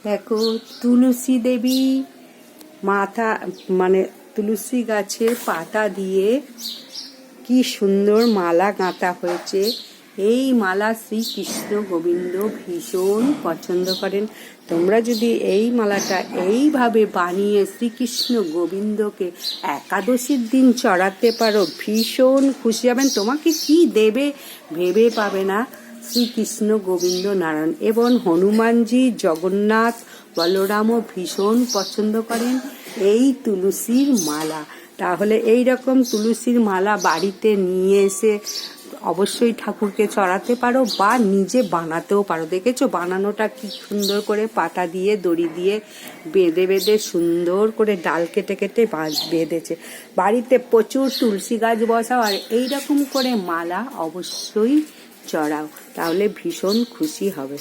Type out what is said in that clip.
দেখো তুলসী দেবী মাথা মানে তুলসী গাছের পাতা দিয়ে কি সুন্দর মালা গাঁথা হয়েছে। এই মালা শ্রীকৃষ্ণ গোবিন্দ ভীষণ পছন্দ করেন। তোমরা যদি এই মালাটা এইভাবে বানিয়ে শ্রীকৃষ্ণ গোবিন্দকে একাদশীর দিন চড়াতে পারো, ভীষণ খুশি হবেন। তোমাকে কি দেবে ভেবে পাবে না। শ্রীকৃষ্ণ গোবিন্দ নারায়ণ এবং হনুমানজি, জগন্নাথ, বলরামও ভীষণ পছন্দ করেন এই তুলসীর মালা। তাহলে এই রকম তুলসীর মালা বাড়িতে নিয়ে এসে অবশ্যই ঠাকুরকে চড়াতে পারো বা নিজে বানাতেও পারো। দেখেছো বানানোটা কি সুন্দর করে পাতা দিয়ে দড়ি দিয়ে বেঁধে বেঁধে সুন্দর করে ডাল কেটে কেটে বেঁধেছে। বাড়িতে প্রচুর তুলসী গাছ বসাও আর এইরকম করে মালা অবশ্যই চড়াও, তাহলে ভীষণ খুশি হবে।